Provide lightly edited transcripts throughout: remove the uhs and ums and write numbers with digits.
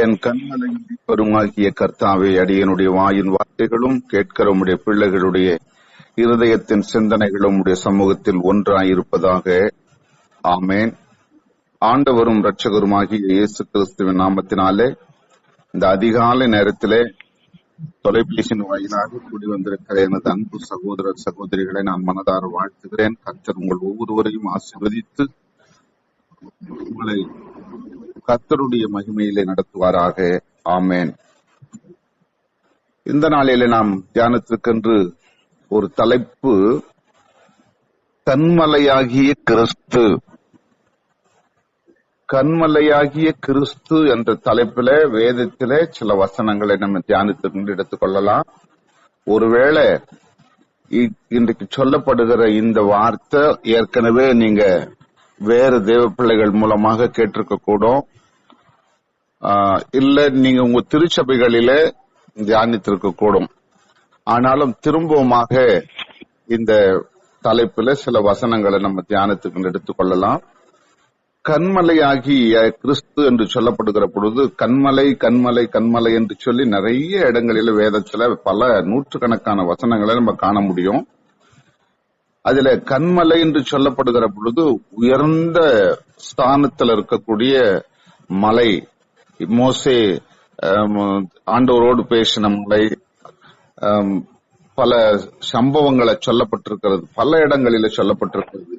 என் கண்மலை பெருமாகிய கர்த்தாவே, அடியனுடைய வாயின் வார்த்தைகளும் கேட்கிற உம்முடைய பிள்ளைகளுடைய இருதயத்தின் சிந்தனைகளும் உடைய சமூகத்தில் ஒன்றாயிருப்பதாக. ஆமேன். ஆண்டவரும் இரட்சகருமாகிய இயேசு கிறிஸ்துவின் நாமத்தினாலே இந்த அதிகாலை நேரத்திலே தொலைபேசியின் வாயிலாக கூடி வந்திருக்கிற எனது அன்பு சகோதர சகோதரிகளை நான் மனதார வாழ்த்துகிறேன். கர்த்தர் உங்கள் ஒவ்வொருவரையும் ஆசீர்வதித்து உங்களை கர்த்தருடைய மகிமையிலே நடத்துவாராக. ஆமேன். இந்த நாளிலே நாம் தியானத்திற்கென்று ஒரு தலைப்பு, கன்மலையாகிய கிறிஸ்து. கன்மலையாகிய கிறிஸ்து என்ற தலைப்பில வேதத்திலே சில வசனங்களை நம்ம தியானத்திற்கு எடுத்துக்கொள்ளலாம். ஒருவேளை இன்றைக்கு சொல்லப்படுகிற இந்த வார்த்தை ஏற்கனவே நீங்க வேறு தேவ பிள்ளைகள் மூலமாக கேட்டிருக்க கூடும், இல்ல நீங்க உங்க திருச்சபைகளிலே தியானித்திருக்க கூடும். ஆனாலும் திரும்பவுமாக இந்த தலைப்புல சில வசனங்களை நம்ம தியானத்துக்கு எடுத்துக்கொள்ளலாம். கன்மலையாகிய கிறிஸ்து என்று சொல்லப்படுகிற பொழுது கன்மலை கன்மலை கன்மலை என்று சொல்லி நிறைய இடங்களில வேதத்துல பல நூற்றுக்கணக்கான வசனங்களை நம்ம காண முடியும். அதுல கன்மலை என்று சொல்லப்படுகிற பொழுது உயர்ந்த ஸ்தானத்தில் இருக்கக்கூடிய மலை, மோசே ஆண்டவரோடு பேசின மலை, பல சம்பவங்களை சொல்லப்பட்டிருக்கிறது, பல இடங்களில சொல்லப்பட்டிருக்கிறது.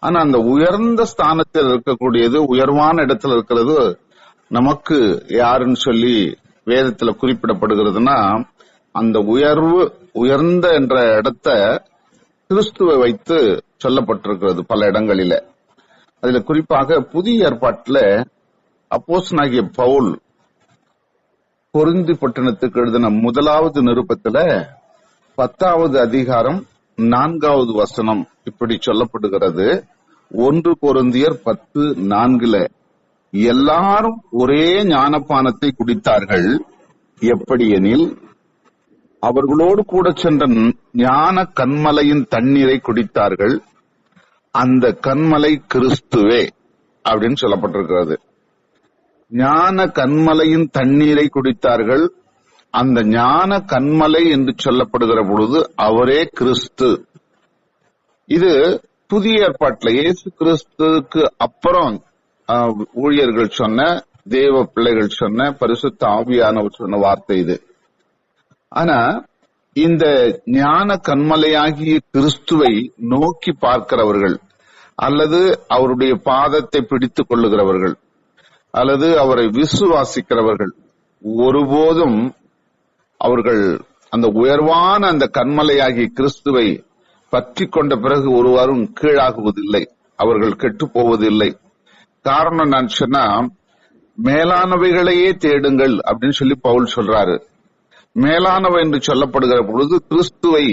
ஆனா அந்த உயர்ந்த ஸ்தானத்தில் இருக்கக்கூடியது, உயர்வான இடத்துல இருக்கிறது நமக்கு யாருன்னு சொல்லி வேதத்துல குறிப்பிடப்படுகிறதுனா, அந்த உயர்ந்த என்ற இடத்த கிறிஸ்துவை வைத்து சொல்லப்பட்டிருக்கிறது பல இடங்களில. அதுல குறிப்பாக புதிய ஏற்பாட்டுல அப்போஸ்தலனாகிய பவுல் கொரிந்து பட்டணத்துக்கு எழுதின முதலாவது நிருபத்துல 10வது அதிகாரம் 4வது வசனம் இப்படி சொல்லப்படுகிறது. 1 கொரிந்தியர் 10:4, எல்லாரும் ஒரே ஞானபானத்தை குடித்தார்கள், எப்படியெனில் அவர்களோடு கூட சென்ற ஞான கன்மலையின் தண்ணீரை குடித்தார்கள், அந்த கன்மலை கிறிஸ்துவே அப்படின்னு சொல்லப்பட்டிருக்கிறது. ஞான கன்மலையின் தண்ணீரை குடித்தார்கள், அந்த ஞான கன்மலை என்று சொல்லப்படுகிற பொழுது அவரே கிறிஸ்து. இது புதிய ஏற்பாட்டுல இயேசு கிறிஸ்துக்கு அப்புறம் ஊழியர்கள் சொன்ன, தேவ பிள்ளைகள் சொன்ன, பரிசுத்த ஆவியானவர் சொன்ன வார்த்தை இது. ஆனா இந்த ஞான கன்மலையாகிய கிறிஸ்துவை நோக்கி பார்க்கிறவர்கள், அல்லது அவருடைய பாதத்தை பிடித்துக் கொள்ளுகிறவர்கள், அல்லது அவரை விசுவாசிக்கிறவர்கள் ஒருபோதும் அவர்கள் அந்த உயர்வான அந்த கன்மலையாகிய கிறிஸ்துவை பற்றி கொண்ட பிறகு ஒருவரும் கீழாகுவதில்லை, அவர்கள் கெட்டு போவதில்லை. காரணம் நான் சொன்னா, மேலானவைகளையே தேடுங்கள் அப்படின்னு சொல்லி பவுல் சொல்றாரு. மேலானவை என்று சொல்லப்படுகிற பொழுது கிறிஸ்துவை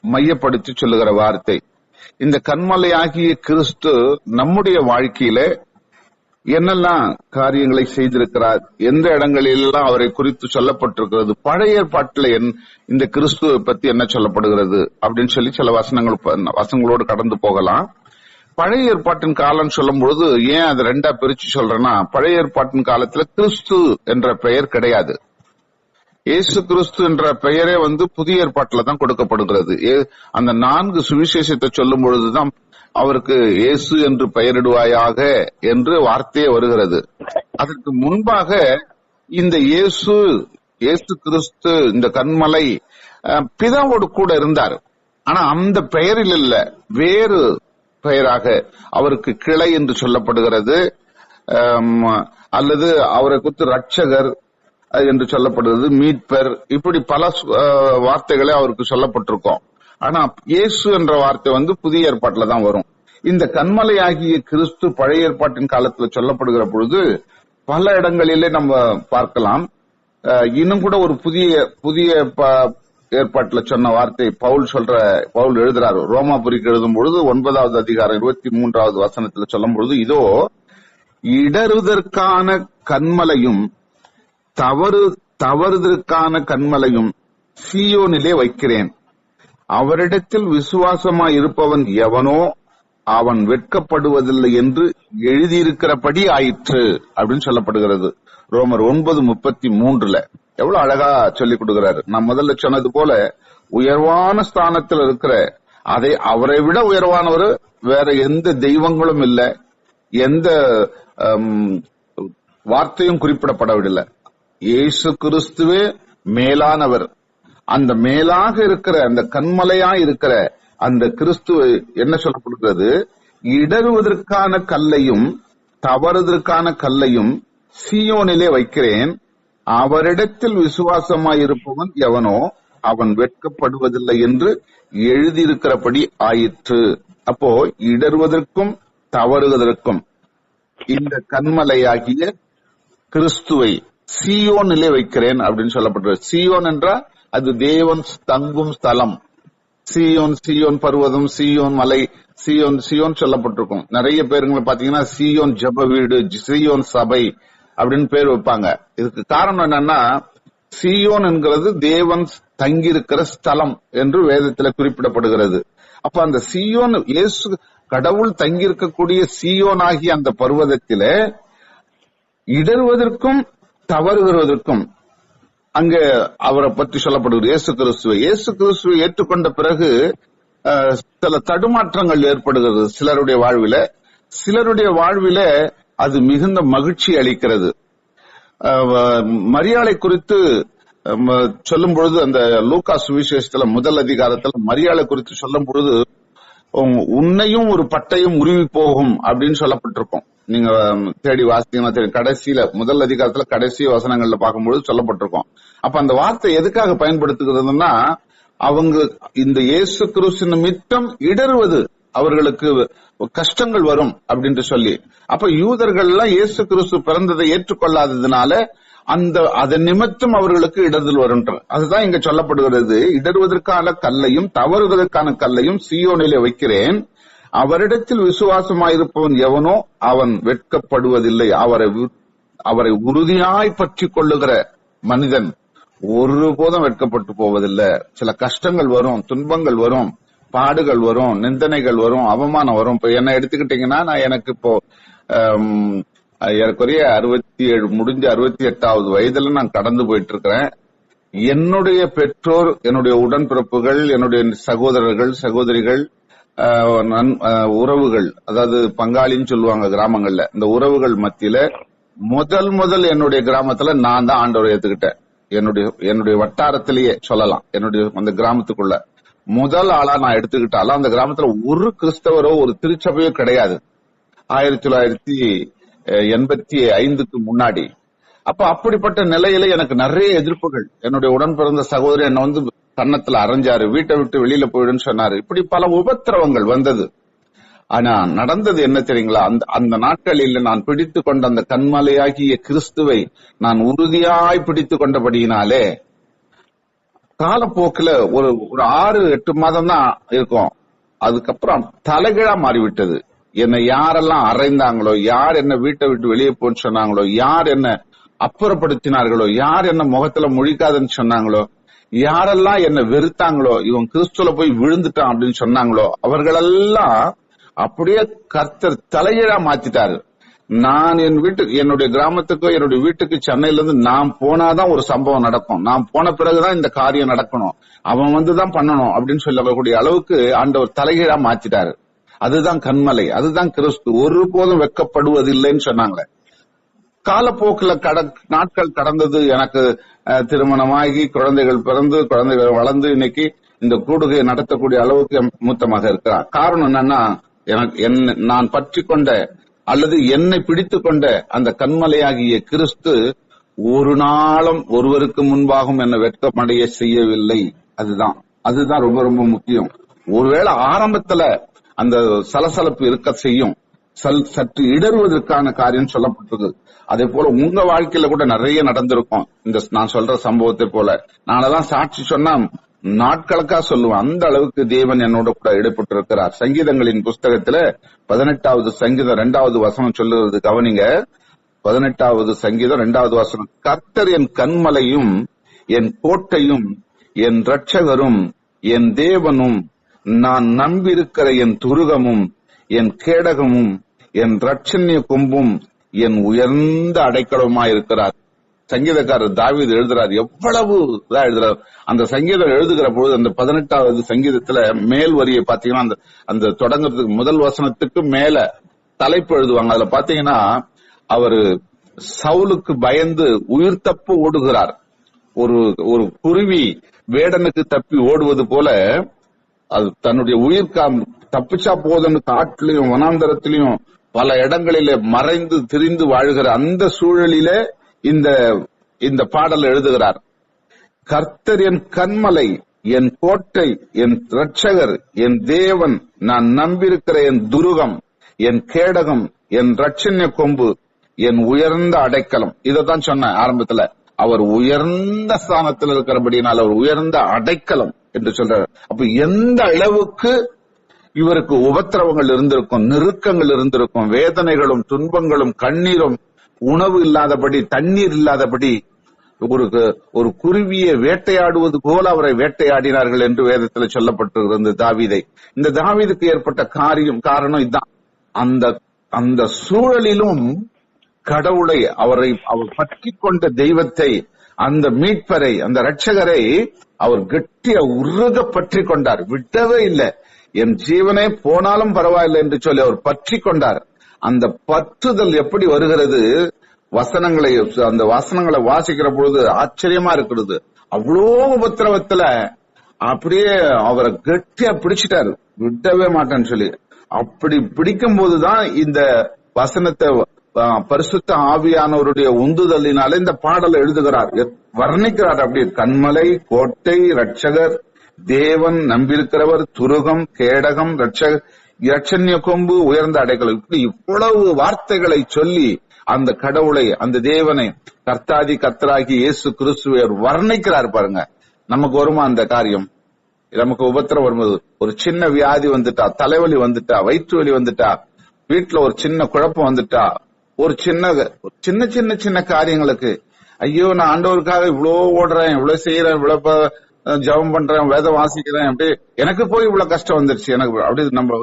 மையப்படுத்தி சொல்லுகிற வார்த்தை. இந்த கன்மலையாகிய கிறிஸ்து நம்முடைய வாழ்க்கையில என்னெல்லாம் காரியங்களை செய்திருக்கிறார், எந்த இடங்களிலெல்லாம் அவரை குறித்து சொல்லப்பட்டிருக்கிறது, பழைய ஏற்பாட்டில் இந்த கிறிஸ்துவை பத்தி என்ன சொல்லப்படுகிறது அப்படின்னு சொல்லி சில வசனங்களோடு கடந்து போகலாம். பழைய ஏற்பாட்டின் காலம் சொல்லும் பொழுது ஏன் அதை ரெண்டா பிரிச்சு சொல்றேன்னா, பழைய ஏற்பாட்டின் காலத்துல கிறிஸ்து என்ற பெயர் கிடையாது. இயேசு கிறிஸ்து என்ற பெயரே புதிய ஏற்பாட்டில தான் கொடுக்கப்படுகிறது. அந்த 4 சுவிசேஷத்தை சொல்லும் பொழுதுதான் அவருக்கு இயேசு என்று பெயரிடுவாயாக என்று வார்த்தையே வருகிறது. அதற்கு முன்பாக இந்த இயேசு கிறிஸ்து இந்த கன்மலை பிதாவோடு கூட இருந்தார். ஆனா அந்த பெயரில் இல்ல, வேறு பெயராக அவருக்கு கிளை என்று சொல்லப்படுகிறது, அல்லது அவரை குறித்து ரட்சகர் என்று சொல்லப்படுகிறது, மீட்பர், இப்படி பல வார்த்தைகளே அவருக்கு சொல்லப்பட்டிருக்கோம். ஆனா இயேசு என்ற வார்த்தை புதிய ஏற்பாட்டுல தான் வரும். இந்த கன்மலையாகிய கிறிஸ்து பழைய ஏற்பாட்டின் காலத்துல சொல்லப்படுகிற பொழுது பல இடங்களிலே நம்ம பார்க்கலாம். இன்னும் கூட ஒரு புதிய ஏற்பாட்டுல சொன்ன வார்த்தை பவுல் எழுதுறாரு. ரோமாபுரிக்கு எழுதும் பொழுது 9வது அதிகாரம் 23வது வசனத்துல சொல்லும் பொழுது, இதோ இடறுதற்கான கன்மலையும் தவறுதற்கான கன்மலையும் சீயோனிலே வைக்கிறேன், அவரிடத்தில் விசுவாசமாய் இருப்பவன் எவனோ அவன் வெட்கப்படுவதில்லை என்று எழுதியிருக்கிறபடி ஆயிற்று அப்படின்னு சொல்லப்படுகிறது. ரோமர் 9:33 எவ்வளவு அழகா சொல்லி கொடுக்கிறாரு. நான் முதல்ல சொன்னது போல உயர்வான ஸ்தானத்தில் இருக்கிற அவரை விட உயர்வானவர் வேற எந்த தெய்வங்களும் இல்ல, எந்த வார்த்தையும் குறிப்பிடப்படவில்லை. இயேசு கிறிஸ்துவே மேலானவர். அந்த மேலாக இருக்கிற அந்த கண்மலையா இருக்கிற அந்த கிறிஸ்துவ என்ன சொல்லப்படுகிறது, இடறுவதற்கான கல்லையும் தவறுவதற்கான கல்லையும் சீயோனிலே வைக்கிறேன், அவரிடத்தில் விசுவாசமாயிருப்பவன் எவனோ அவன் வெட்கப்படுவதில்லை என்று எழுதியிருக்கிறபடி ஆயிற்று. அப்போ இடறுவதற்கும் தவறுவதற்கும் இந்த கண்மலையாகிய கிறிஸ்துவை சீயோனிலே வைக்கிறேன் அப்படின்னு சொல்லப்பட்டிருக்கு. சீயோன் என்றால் அது தேவன் தங்கும் ஸ்தலம். சீயோன், சீயோன் பர்வதம், சீயோன் மலை, சீயோன் சீயோன் சொல்லப்பட்டிருக்கும். நிறைய பேருங்களை பாத்தீங்கன்னா சீயோன் ஜெப வீடு, சீயோன் சபை அப்படின்னு பேர் வைப்பாங்க. இதுக்கு காரணம் என்னன்னா, சீயோன் என்கிறது தேவன் தங்கியிருக்கிற ஸ்தலம் என்று வேதத்தில் குறிப்பிடப்படுகிறது. அப்ப அந்த சீயோன், இயேசு கடவுள் தங்கியிருக்கக்கூடிய சீயோன் ஆகிய அந்த பர்வதத்தில இடறுவதற்கும் தவறுவதற்கும் அங்க அவரை பற்றி சொல்லப்படுகிறது. இயேசு கிறிஸ்துவை ஏற்றுக்கொண்ட பிறகு சில தடுமாற்றங்கள் ஏற்படுகிறது சிலருடைய வாழ்வில. சிலருடைய வாழ்வில அது மிகுந்த மகிழ்ச்சி அளிக்கிறது. மரியாளை குறித்து சொல்லும் பொழுது அந்த லூக்கா சுவிசேஷத்துல முதல் அதிகாரத்துல மரியாளை குறித்து சொல்லும் பொழுது உன்னையும் ஒரு பட்டையும் உருவி போகும் அப்படின்னு சொல்லப்பட்டிருக்கும். நீங்க தேடி வாசித்தீங்கன்னா தெரியும். கடைசியில முதல் அதிகாரத்துல கடைசி வசனங்கள்ல பார்க்கும்போது சொல்லப்பட்டிருக்கும். அப்ப அந்த வார்த்தை எதுக்காக பயன்படுத்துகிறதுன்னா, அவங்க இந்த இயேசு கிறிஸ்து நிமித்தம் இடறுவது அவர்களுக்கு கஷ்டங்கள் வரும் அப்படின்னு சொல்லி. அப்ப யூதர்கள் எல்லாம் இயேசு கிறிஸ்து பிறந்ததை ஏற்றுக்கொள்ளாததுனால அதன் நிமித்தம் அவர்களுக்கு இடறுதல் வரும். அதுதான் இங்க சொல்லப்படுகிறது. இடறுவதற்கான கல்லையும் தவறுவதற்கான கல்லையும் சீயோனிலே வைக்கிறேன், அவரிடத்தில் விசுவாசமாயிருப்பவன் எவனோ அவன் வெட்கப்படுவதில்லை. அவரை உறுதியாய் பற்றி கொள்ளுகிற மனிதன் ஒருபோதும் வெட்கப்பட்டு போவதில்லை. சில கஷ்டங்கள் வரும், துன்பங்கள் வரும், பாடுகள் வரும், நிந்தனைகள் வரும், அவமானம் வரும். இப்ப என்ன எடுத்துக்கிட்டீங்கன்னா, நான் எனக்கு இப்போ ஏறக்குறைய 67 முடிஞ்ச 68வது வயதுல நான் கடந்து போயிட்டு இருக்கிறேன். என்னுடைய பெற்றோர், என்னுடைய உடன்பிறப்புகள், என்னுடைய சகோதரர்கள் சகோதரிகள், உறவுகள், அதாவது பங்காளின்னு சொல்லுவாங்க கிராமங்கள்ல, இந்த உறவுகள் மத்தியில முதல் என்னுடைய கிராமத்துல நான் தான் ஆண்டவரை ஏத்துக்கிட்டேன். என்னுடைய வட்டாரத்திலேயே சொல்லலாம், என்னுடைய அந்த கிராமத்துக்குள்ள முதல் ஆளா நான் எடுத்துக்கிட்டாலும் அந்த கிராமத்துல ஒரு கிறிஸ்தவரோ ஒரு திருச்சபையோ கிடையாது. 1985க்கு முன்னாடி. அப்ப அப்படிப்பட்ட நிலையில எனக்கு நிறைய எதிர்ப்புகள். என்னுடைய உடன் பிறந்த சகோதரி என்ன வந்து கன்னத்துல அரைஞ்சாரு, வீட்டை விட்டு வெளியில போயிடுன்னு சொன்னாரு. இப்படி பல உபத்திரவங்கள் வந்தது. ஆனா நடந்தது என்ன தெரியுங்களா, அந்த நாட்களில் நான் பிடித்து கொண்ட அந்த கண்மலையாகிய கிறிஸ்துவை நான் உறுதியாய் பிடித்து கொண்டபடியினாலே காலப்போக்குல ஒரு 6-8 மாதம் தான் இருக்கும். அதுக்கப்புறம் தலைகீழா மாறிவிட்டது. என்னை யாரெல்லாம் அறைந்தாங்களோ, யார் என்ன வீட்டை விட்டு வெளியே போன்னு சொன்னாங்களோ, யார் என்ன அப்புறப்படுத்தினார்களோ, யார் என்ன முகத்துல முழிக்காதுன்னு சொன்னாங்களோ, யாரெல்லாம் என்ன வெறுத்தாங்களோ, இவன் கிறிஸ்துல போய் விழுந்துட்டான் அப்படின்னு சொன்னாங்களோ, அவர்களெல்லாம் அப்படியே கர்த்தர் தலைகீழா மாத்திட்டாரு. நான் என்னுடைய கிராமத்துக்கோ என்னுடைய வீட்டுக்கு சென்னையில இருந்து நான் போனாதான் ஒரு சம்பவம் நடக்கும், நான் போன பிறகுதான் இந்த காரியம் நடக்கணும், அவன் வந்துதான் பண்ணணும் அப்படின்னு சொல்லக்கூடிய அளவுக்கு ஆண்டவர் தலைகீழா மாத்திட்டாரு. அதுதான் கண்மலை, அதுதான் கிறிஸ்து. ஒருபோதும் வெட்கப்படுவதில்லைன்னு சொன்னாங்க. காலப்போக்கில் நாட்கள் கடந்தது. எனக்கு திருமணமாகி குழந்தைகள் பிறந்து குழந்தைகள் வளர்ந்து இன்னைக்கு இந்த கூடுகையை நடத்தக்கூடிய அளவுக்கு மூத்தமாக இருக்கிறார். காரணம் என்னன்னா, நான் பற்றி கொண்ட அல்லது என்னை பிடித்து கொண்ட அந்த கண்மலையாகிய கிறிஸ்து ஒரு நாளும் ஒருவருக்கு முன்பாகவும் என்னை வெட்கமடைய செய்யவில்லை. அதுதான் ரொம்ப ரொம்ப முக்கியம். ஒருவேளை ஆரம்பத்துல அந்த சலசலப்பு இருக்க செய்யும், சற்று இடறுவதற்கான காரியம் சொல்லப்பட்டது. அதே போல உங்க வாழ்க்கையில கூட நிறைய நடந்திருக்கும். இந்த நான் சொல்ற சம்பவத்தை போல நானெல்லாம் சாட்சி சொன்னா நாட்களுக்கா சொல்லுவேன். அந்த அளவுக்கு தேவன் என்னோட கூட ஈடுபட்டு இருக்கிறார். சங்கீதங்களின் புஸ்தகத்துல 18வது சங்கீதம் 2வது வசனம் சொல்லுறது கவனிங்க. 18வது சங்கீதம் 2வது வசனம், கர்த்தர் என் கண்மலையும் என் கோட்டையும் என் இரட்சகரும் என் தேவனும் நான் நம்பியிருக்கிற என் துருகமும் என் கேடகமும் என் இரட்சண்ய கொம்பும் என் உயர்ந்த அடைக்கலமாயிருக்கிறார். சங்கீதக்காரர் தாவீது எழுதுறாரு, எவ்வளவு இதா எழுதுறாரு. அந்த சங்கீதம் எழுதுகிற பொழுது அந்த 18வது சங்கீதத்துல மேல் வரியை பாத்தீங்கன்னா அந்த தொடங்குறதுக்கு முதல் வசனத்துக்கு மேல தலைப்பு எழுதுவாங்க. அதுல பாத்தீங்கன்னா அவரு சவுலுக்கு பயந்து உயிர் தப்பு ஓடுகிறார். ஒரு குருவி வேடனுக்கு தப்பி ஓடுவது போல அது தன்னுடைய உயிர் தப்பிச்சா போதுன்னு காட்டிலையும் வனாந்தரத்திலையும் பல இடங்களிலே மறைந்து திரிந்து வாழ்கிற அந்த சூழலிலே இந்த பாடல் எழுதுகிறார். கர்த்தர் என் கன்மலை, என் கோட்டை, என் இரட்சகர், என் தேவன், நான் நம்பியிருக்கிற என் துருகம், என் கேடகம், என் இரட்சண்ய கொம்பு, என் உயர்ந்த அடைக்கலம். இதத்தான் சொன்ன ஆரம்பத்துல. அவர் உயர்ந்த ஸ்தானத்தில் இருக்கிறபடினால் அவர் உயர்ந்த அடைக்கலம் என்று சொல்றாரு. அப்ப எந்த அளவுக்கு இவருக்கு உபத்திரவங்கள் இருந்திருக்கும், நெருக்கங்கள் இருந்திருக்கும், வேதனைகளும் துன்பங்களும் கண்ணீரும், உணவு இல்லாதபடி, தண்ணீர் இல்லாதபடி, ஒரு குருவியை வேட்டையாடுவது போல அவரை வேட்டையாடினார்கள் என்று வேதத்தில் சொல்லப்பட்டிருக்கிறது தாவீதை. இந்த தாவீதுக்கு ஏற்பட்ட காரணம் இதுதான். அந்த சூழலிலும் கடவுளை அவர் பற்றி கொண்ட தெய்வத்தை, அந்த மீட்பரை, அந்த இரட்சகரை அவர் கெட்டிய உருக பற்றி கொண்டார், விட்டவே இல்லை. என் ஜீவனே போனாலும் பரவாயில்லை என்று சொல்லி அவர் பற்றி கொண்டார். அந்த பற்றுதல் எப்படி வருகிறது? அந்த வசனங்களை வாசிக்கிற பொழுது ஆச்சரியமா இருக்கிறது. அவ்வளோ உபத்திரவத்துல அப்படியே அவரை கெட்டியா பிடிச்சிட்டாரு, விட்டவே மாட்டேன்னு சொல்லி. அப்படி பிடிக்கும் போதுதான் இந்த வசனத்தை பரிசுத்த ஆவியானவருடைய உந்துதலினால இந்த பாடலை எழுதுகிறார், வர்ணிக்கிறார். அப்படி கன்மலை, கோட்டை, இரட்சகர், தேவன், நம்பியிருக்கிறவர், துருகம், கேடகம், இரட்சண்ய கொம்பு, உயர்ந்த அடைக்கலம், இப்படி இவ்வளவு வார்த்தைகளை சொல்லி அந்த கடவுளை, அந்த தேவனை, கர்த்தாதி கர்த்தராகி இயேசு கிறிஸ்துவை வர்ணிக்கிறார். பாருங்க, நமக்கு வருமா அந்த காரியம்? நமக்கு உபத்திரம் வரும்போது, ஒரு சின்ன வியாதி வந்துட்டா, தலைவலி வந்துட்டா, வயிற்று வலி வந்துட்டா, வீட்டுல ஒரு சின்ன குழப்பம் வந்துட்டா, ஒரு சின்ன சின்ன சின்ன காரியங்களுக்கு ஐயோ நான் ஆண்டவருக்காக இவ்வளவு ஓடுறேன், இவ்வளவு செய்யறேன், இவ்வளவு ஜெபம் பண்றேன், வேதம் வாசிக்கிறேன், அப்படி எனக்கு போய் இவ்வளவு கஷ்டம் வந்துருச்சு எனக்கு, அப்படி நம்ம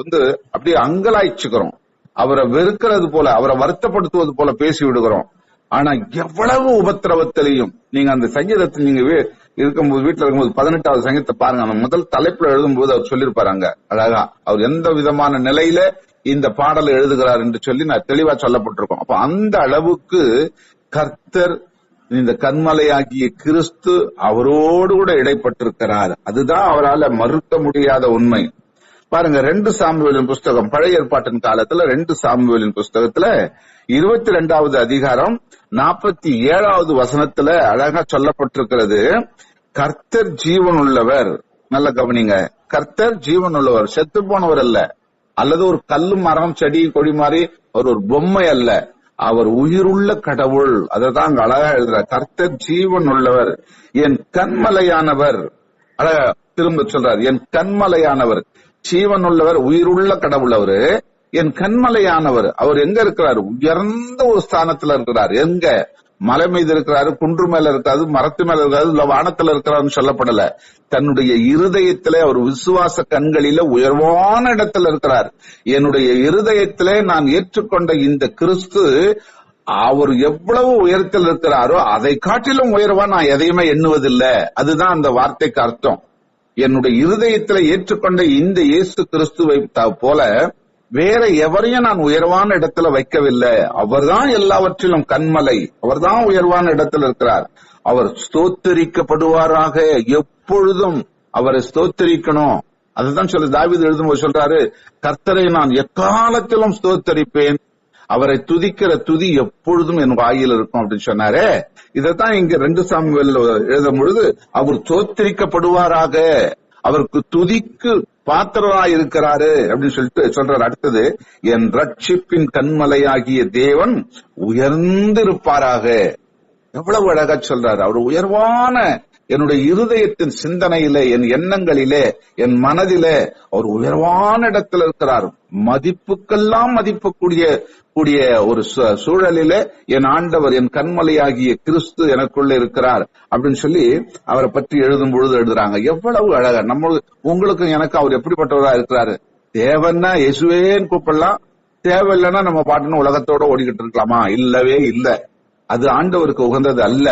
அப்படியே அங்கலாய்ச்சுக்கிறோம். அவரை வெறுக்கிறது போல, அவரை வருத்தப்படுத்துவது போல பேசி விடுகிறோம். ஆனா எவ்வளவு உபத்திரவத்திலையும் நீங்க அந்த சங்கீதத்தை நீங்க இருக்கும்போது, வீட்டுல இருக்கும்போது 18வது சங்கீதத்தை பாருங்க. அந்த முதல் தலைப்புல எழுதும்போது அவர் சொல்லியிருப்பாருங்க அழகா, அவர் எந்த விதமான நிலையில இந்த பாடலை எழுதுகிறார் என்று சொல்லி நான் தெளிவா சொல்லப்பட்டிருக்கோம். அப்ப அந்த அளவுக்கு கர்த்தர், இந்த கன்மலையாகிய கிறிஸ்து அவரோடு கூட இடைப்பட்டிருக்கிறார். அதுதான் அவரால் மறுக்க முடியாத உண்மை. பாருங்க, 2 சாமுவேலின் புஸ்தகம், பழைய ஏற்பாட்டின் காலத்துல 2 சாமுவேலின் புஸ்தகத்துல 22வது அதிகாரம் 47வது வசனத்துல அழகா சொல்லப்பட்டிருக்கிறது, கர்த்தர் ஜீவன் உள்ளவர். நல்ல கவனிங்க, கர்த்தர் ஜீவன் உள்ளவர், செத்து போனவர் அல்ல, அல்லது ஒரு கல்லு மரம் செடி கொடி மாதிரி அவர் ஒரு பொம்மை அல்ல, அவர் உயிருள்ள கடவுள். அதான் அங்க அழகா எழுதுற, கர்த்தர் ஜீவன் உள்ளவர், என் கன்மலையானவர். அழகா திரும்ப சொல்றார், என் கன்மலையானவர், ஜீவன் உள்ளவர், உயிருள்ள கடவுள் அவரு, என் கன்மலையானவர். அவர் எங்க இருக்கிறாரு? உயர்ந்த ஒரு ஸ்தானத்துல இருக்கிறார். எங்க? மலை மீது இருக்கிறாரு, குன்று மேல இருக்காது, மரத்து மேல இருக்காது, இல்ல வானத்துல இருக்கிறாருன்னு சொல்லப்படல. தன்னுடைய இருதயத்திலே, அவர் விசுவாச கண்களில உயர்வான இடத்துல இருக்கிறார். என்னுடைய இருதயத்திலே நான் ஏற்றுக்கொண்ட இந்த கிறிஸ்து, அவர் எவ்வளவு உயரத்தில் இருக்கிறாரோ அதை காட்டிலும் உயர்வா நான் எதையுமே எண்ணுவதில்லை. அதுதான் அந்த வார்த்தைக்கு அர்த்தம். என்னுடைய இருதயத்திலே ஏற்றுக்கொண்ட இந்த இயேசு கிறிஸ்துவை போல வேற எவரையும் நான் உயர்வான இடத்துல வைக்கவில்லை. அவர்தான் எல்லாவற்றிலும் கன்மலை, அவர்தான் உயர்வான இடத்துல இருக்கிறார். அவர் ஸ்தோத்தரிக்கப்படுவாராக, எப்பொழுதும் அவரை ஸ்தோத்தரிக்கணும். அதுதான் சொல்லு தாவீது எழுதும்போது சொல்றாரு, கர்த்தரை நான் எக்காலத்திலும் ஸ்தோத்தரிப்பேன், அவரை துதிக்கிற துதி எப்பொழுதும் என் வாயில் இருக்கும் அப்படின்னு சொன்னாரே. இதைத்தான் இங்க 2 சாமுவேல் எழுதும் பொழுது அவர் ஸ்தோத்தரிக்கப்படுவாராக, அவருக்கு துதிக்கு பாத்திரராய் இருக்கிறாரு அப்படின்னு சொல்லிட்டு சொல்றாரு. அடுத்தது, என் ரட்சிப்பின் கன்மலையாகிய தேவன் உயர்ந்திருப்பாராக. எவ்வளவு அழகா சொல்றாரு. அவர் உயர்வான, என்னுடைய இருதயத்தின் சிந்தனையிலே, என் எண்ணங்களிலே, என் மனதிலே அவர் உயர்வான இடத்துல இருக்கிறார். மதிப்புக்கெல்லாம் மதிப்புக்கூடிய ஒரு சூழலிலே என் ஆண்டவர், என் கன்மலையாகிய கிறிஸ்து எனக்குள்ள இருக்கிறார் அப்படின்னு சொல்லி அவரை பற்றி எழுதும் பொழுது எழுதுறாங்க. எவ்வளவு அழகா. உங்களுக்கும் எனக்கு அவர் எப்படிப்பட்டவரா இருக்கிறாரு? தேவன்னா இயேசுவேன்னு கூப்பிடலாம், தேவையில்லைன்னா நம்ம பாட்டுன்னு உலகத்தோட ஓடிக்கிட்டு இருக்கலாமா? இல்லவே இல்லை. அது ஆண்டவருக்கு உகந்தது அல்ல.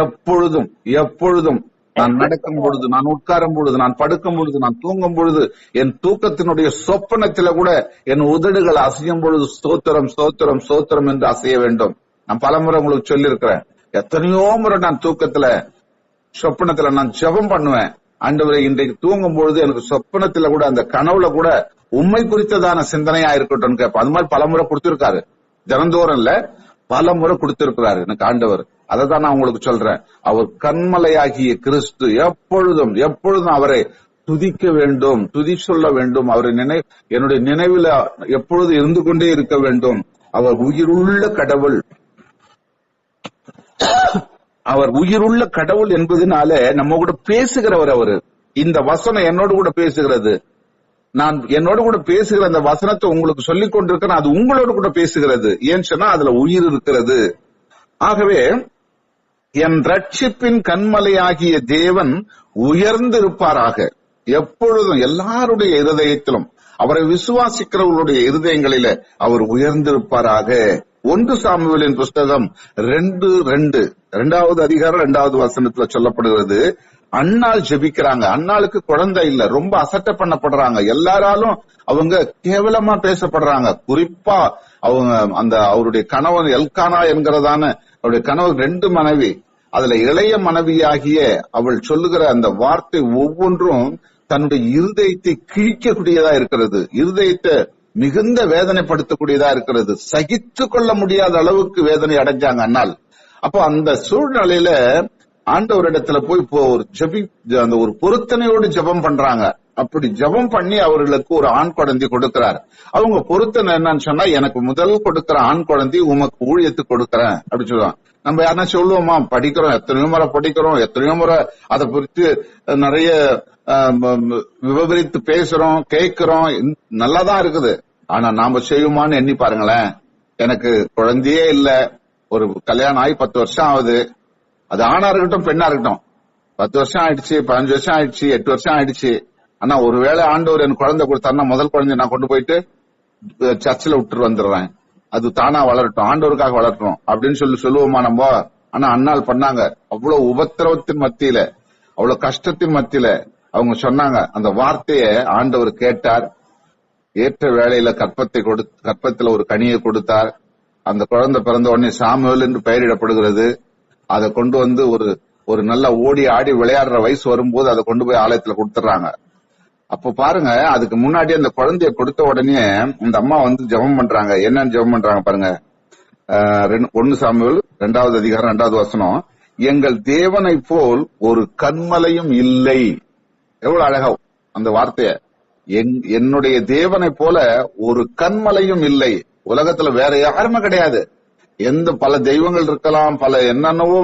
எப்பொழுதும் எப்பொழுதும் நான் நடக்கும் பொழுது, நான் உட்காரும் பொழுது, நான் படுக்கும் பொழுது, நான் தூங்கும் பொழுது, என் தூக்கத்தினுடைய சொப்பனத்தில கூட என் உதடுகள் அசையும் பொழுது ஸ்தோத்திரம் ஸ்தோத்திரம் ஸ்தோத்திரம் என்று அசைய வேண்டும். நான் பலமுறை உங்களுக்கு சொல்லி இருக்கிறேன். எத்தனையோ முறை நான் தூக்கத்துல சொப்பனத்துல நான் ஜெபம் பண்ணுவேன். ஆண்டவரே, இன்றைக்கு தூங்கும் பொழுது எனக்கு சொப்பனத்துல கூட அந்த கனவுல கூட உண்மை குறித்ததான சிந்தனையா இருக்கட்டும் கேட்பேன். அது மாதிரி பலமுறை கொடுத்திருக்காரு. தினந்தோறும் இல்ல, பல முறை கொடுத்திருக்கிறாரு எனக்கு ஆண்டவர். அதை தான் நான் உங்களுக்கு சொல்றேன். அவர் கன்மலையாகிய கிறிஸ்து எப்பொழுதும் எப்பொழுதும் அவரை துதிக்க வேண்டும், துதி சொல்ல வேண்டும். அவரை என்னுடைய நினைவில் எப்பொழுது இருந்து கொண்டே இருக்க வேண்டும். அவர் உயிருள்ள கடவுள். அவர் உயிருள்ள கடவுள் என்பதனால நம்ம கூட பேசுகிறவர் அவரு. இந்த வசனம் என்னோடு கூட பேசுகிறது. நான் என்னோட கூட பேசுகிற அந்த வசனத்தை உங்களுக்கு சொல்லிக் கொண்டிருக்கிறேன். அது உங்களோடு கூட பேசுகிறது. ஏன்னு சொன்னா அதுல உயிர் இருக்கிறது. ஆகவே என் ரட்சிப்பின் கன்மலையாகிய தேவன் உயர்ந்திருப்பாராக. எப்பொழுதும் எல்லாருடைய இருதயத்திலும், அவரை விசுவாசிக்கிறவர்களுடைய இருதயங்களில அவர் உயர்ந்திருப்பாராக. 1 சாமுவேலின் புஸ்தகம் 2:2 அதிகாரம் 2வது வசனத்துல சொல்லப்படுகிறது. அன்னாள் ஜெபிக்கிறாங்க. அன்னாளுக்கு குழந்தை இல்ல, ரொம்ப அசட்டை பண்ணப்படுறாங்க. எல்லாராலும் அவங்க கேவலமா பேசப்படுறாங்க. குறிப்பா அவங்க அந்த அவருடைய கணவன் எல்கானா என்கிறதான அவருடைய கணவன் 2 மனைவி, அதுல இளைய மனைவியாகிய அவள் சொல்லுகிற அந்த வார்த்தை ஒவ்வொன்றும் தன்னுடைய இருதயத்தை கிழிக்கக்கூடியதா இருக்கிறது. இருதயத்தை மிகுந்த வேதனைப்படுத்தக்கூடியதா இருக்கிறது. சகித்து கொள்ள முடியாத அளவுக்கு வேதனை அடைஞ்சாங்க அண்ணால். அப்போ அந்த சூழ்நிலையில ஆண்டவரிடத்துல போய் அந்த ஒரு பொருத்தனையோடு ஜெபம் பண்றாங்க. அப்படி ஜெபம் பண்ணி அவர்களுக்கு ஒரு ஆண் குழந்தை கொடுக்கிறார். அவங்க பொருத்தனை என்னன்னு சொன்னா, எனக்கு முதல் கொடுக்கிற ஆண் குழந்தை உமக்கு ஊழியத்துக்கு கொடுக்கறேன் அப்படி சொல்லுவாங்க. நம்ம யாருன்னா சொல்லுவோமா, படிக்கிறோம், எத்தனையோ முறை படிக்கிறோம், எத்தனையோ முறை அதை குறித்து நிறைய விவரித்து பேசுறோம், கேட்கிறோம், நல்லாதான் இருக்குது. ஆனா நாம செய்வோமான்னு எண்ணி பாருங்களேன். எனக்கு குழந்தையே இல்ல, ஒரு கல்யாணம் ஆகி 10 வருஷம் ஆகுது. அது ஆணா இருக்கட்டும் பெண்ணா இருக்கட்டும், 10 வருஷம் ஆயிடுச்சு, 15 வருஷம் ஆயிடுச்சு, 8 வருஷம் ஆயிடுச்சு. ஆனா ஒருவேளை ஆண்டவர் எனக்கு குழந்தை கொடுத்தாருன்னா முதல் குழந்தை நான் கொண்டு போயிட்டு சர்ச்சில் விட்டுட்டு வந்துடுறேன். அது தானா வளரட்டும், ஆண்டவருக்காக வளரட்டும் அப்படின்னு சொல்லுவோமா நம்ம? ஆனா அண்ணால் பண்ணாங்க. அவ்வளவு உபத்திரவத்தின் மத்தியில, அவ்வளவு கஷ்டத்தின் மத்தியில அவங்க சொன்னாங்க. அந்த வார்த்தையை ஆண்டவர் கேட்டார். ஏற்ற வேளையில கற்பத்துல ஒரு கனியை கொடுத்தார். அந்த குழந்தை பிறந்த உடனே சாமுவேல் என்று பெயரிடப்படுகிறது. அதை கொண்டு வந்து ஒரு நல்ல ஓடி ஆடி விளையாடுற வயசு வரும்போது அதை கொண்டு போய் ஆலயத்துல கொடுத்துறாங்க. அப்ப பாருங்க, அதுக்கு முன்னாடி அந்த குழந்தைய கொடுத்த உடனே இந்த அம்மா வந்து ஜெபம் பண்றாங்க. என்னன்னு ஜெபம் பண்றாங்க பாருங்க. 1 சாமுவேல் 2வது அதிகாரம் 2வது வசனம். எங்கள் தேவனை போல் ஒரு கன்மலையும் இல்லை. எவ்வளவு அழகா அந்த வார்த்தைய, என்னுடைய தேவனை போல ஒரு கன்மலையும் இல்லை. உலகத்துல வேற யாருமே கிடையாது. பல தெய்வங்கள் இருக்கலாம், பல என்னென்னவோ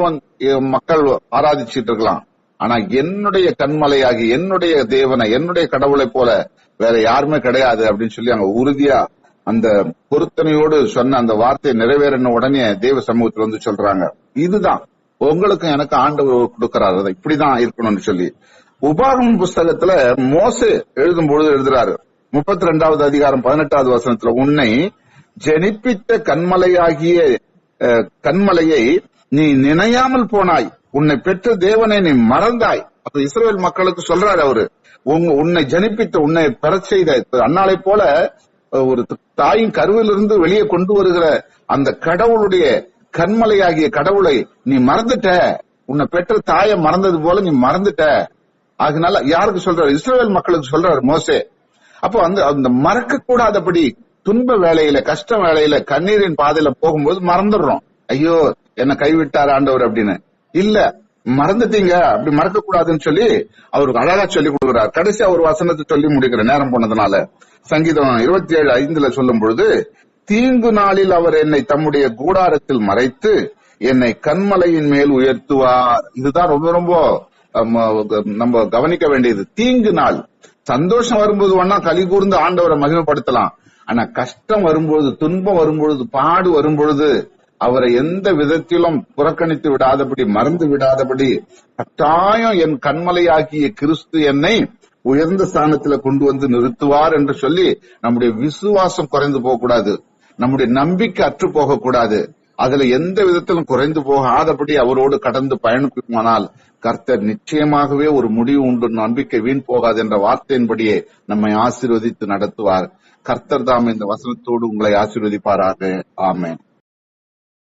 மக்கள் ஆராதிச்சுட்டு இருக்கலாம். ஆனா என்னுடைய கன்மலையாகி என்னுடைய தேவனை, என்னுடைய கடவுளை போல வேற யாருமே கிடையாது அப்படின்னு சொல்லி அங்க உறுதியா அந்த பொருத்தனையோடு சொன்ன அந்த வார்த்தையை நிறைவேறின உடனே தேவ சமூகத்துல வந்து சொல்றாங்க, இதுதான் உங்களுக்கும் எனக்கு ஆண்டவர் கொடுக்கிறாரு, அதை இப்படிதான் இருக்கணும்னு சொல்லி. உபாகமம் புஸ்தகத்துல மோசே எழுதும் பொழுது எழுதுறாரு. 32வது அதிகாரம் 18வது வசனத்துல, உன்னை ஜனிப்பித்த கன்மலையை நீ நினையாமல் போனாய், உன்னை பெற்ற தேவனை நீ மறந்தாய். அப்ப இஸ்ரவேல் மக்களுக்கு சொல்றாரு அவரு, உன்னை ஜனிப்பித்த, உன்னை பெறச் செய்த அன்னாலை போல ஒரு தாயின் கருவிலிருந்து வெளியே கொண்டு வருகிற அந்த கடவுளுடைய கன்மலையாகிய கடவுளை நீ மறந்துட்ட. உன்னை பெற்ற தாயை மறந்தது போல நீ மறந்துட்ட. அதனால யாருக்கு சொல்றாரு? இஸ்ரவேல் மக்களுக்கு சொல்றாரு மோசே. அப்போ அந்த மறக்க கூடாதபடி துன்ப வேலையில, கஷ்ட வேலையில, கண்ணீரின் பாதையில போகும்போது மறந்துடுறோம். ஐயோ என்ன கைவிட்டார் ஆண்டவர் அப்படின்னு. இல்ல, மறந்துட்டீங்க, அப்படி மறக்க கூடாதுன்னு சொல்லி அவருக்கு அழகா சொல்லி கொடுக்கிறார். கடைசியா ஒரு வசனத்தை சொல்லி முடிக்கிற நேரம் போனதுனால, சங்கீதம் 27:5 சொல்லும் பொழுது, தீங்கு நாளில் அவர் என்னை தம்முடைய கூடாரத்தில் மறைத்து என்னை கன்மலையின் மேல் உயர்த்துவார். இதுதான் ரொம்ப ரொம்ப நம்ம கவனிக்க வேண்டியது. தீங்கு நாள், சந்தோஷம் வரும்போது வேணா களி கூர்ந்து ஆண்டவரை மகிமைப்படுத்தலாம். ஆனா கஷ்டம் வரும்பொழுது, துன்பம் வரும்பொழுது, பாடு வரும்பொழுது அவரை எந்த விதத்திலும் புறக்கணித்து விடாதபடி, மறந்து விடாதபடி, கட்டாயம் என் கன்மலையாகிய கிறிஸ்து என்னை உயர்ந்த ஸ்தானத்துல கொண்டு வந்து நிறுத்துவார் என்று சொல்லி நம்முடைய விசுவாசம் குறைந்து போகக்கூடாது, நம்முடைய நம்பிக்கை அற்று போகக்கூடாது. அதுல எந்த விதத்திலும் குறைந்து போகாதபடி அவரோடு கடந்து பயணிக்குமானால் கர்த்தர் நிச்சயமாகவே ஒரு முடிவு உண்டு, நம்பிக்கை வீண் போகாது என்ற வார்த்தையின்படியே நம்மை ஆசீர்வதித்து நடத்துவார். கர்த்தர் தாம் இந்த வசனத்தோடு உங்களை ஆசீர்வதிப்பாராக. ஆமென்.